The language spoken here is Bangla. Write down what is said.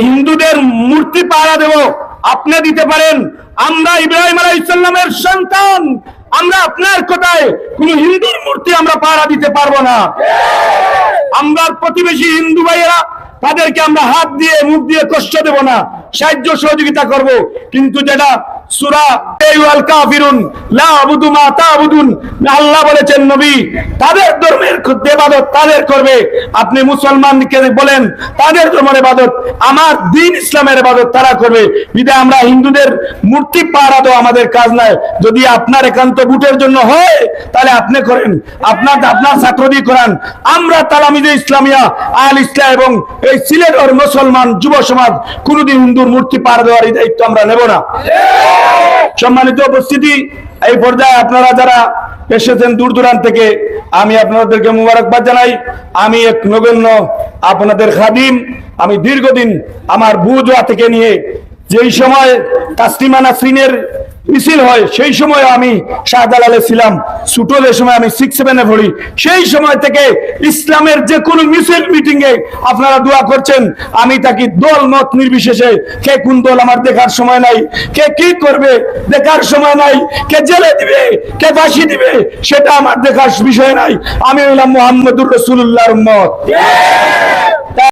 হিন্দুদের মূর্তি পাহারা দেব, আপনি দিতে পারেন। আমরা ইব্রাহিম আলাইহিস সালামের সন্তান, আমরা আপনার কথায় কোন হিন্দুর মূর্তি আমরা পাহারা দিতে পারবো না। আমরা প্রতিবেশী হিন্দু ভাইয়েরা, তাদেরকে আমরা হাত দিয়ে মুখ দিয়ে কষ্ট দেব না, সাহায্য সহযোগিতা করব। কিন্তু যেটা সূরা আল কাফিরুন লা আবুদু মা তা'বুদুন, আল্লাহ বলেছেন নবী তাদের ধর্মের ইবাদত তাদের করবে। আপনি মুসলমানকে বলেন তাদের ধর্মের ইবাদত, আমার দ্বীন ইসলামের ইবাদত তারা করবে। বিধায় আমরা হিন্দুদের মূর্তি পাহারা দেওয়া আমাদের কাজ নয়। যদি আপনার একান্ত ভোটের জন্য হয় তাহলে আপনি করেন, আপনার ছাত্র দিয়ে করান। আমরা তালামিজে ইসলামিয়া আল ইসলাম এবং এই সিলেটের মুসলমান যুব সমাজ কোনদিন হিন্দুর মূর্তি পাহারা দেওয়ার এই দায়িত্ব আমরা নেব না। সম্মানিত উপস্থিতি, এই পর্যায়ে আপনারা যারা এসেছেন দূর দূরান্ত থেকে, আমি আপনাদেরকে মুবারকবাদ জানাই। আমি এক নগণ্য আপনাদের খাদিম। আমি দীর্ঘদিন আমার বুজোয়া থেকে নিয়ে যেই সময় তাসলিমা নাসরিনের মিছিল হয় সেই সময় আমি শাহজালালে ছিলাম। ছোটদের সময় আমি 6-7 পড়ি, সেই সময় থেকে ইসলামের যে কোনো মিছিল মিটিং এ আপনারা দোয়া করছেন। আমি তাকে দল মত নির্বিশেষে, কে কোন দল আমার দেখার সময় নাই, কে কি করবে দেখার সময় নাই, কে জেলে দিবে কে ফাঁসি দিবে সেটা আমার দেখার বিষয় নাই। আমি হলাম মুহাম্মদুর রাসূলুল্লাহর উম্মত।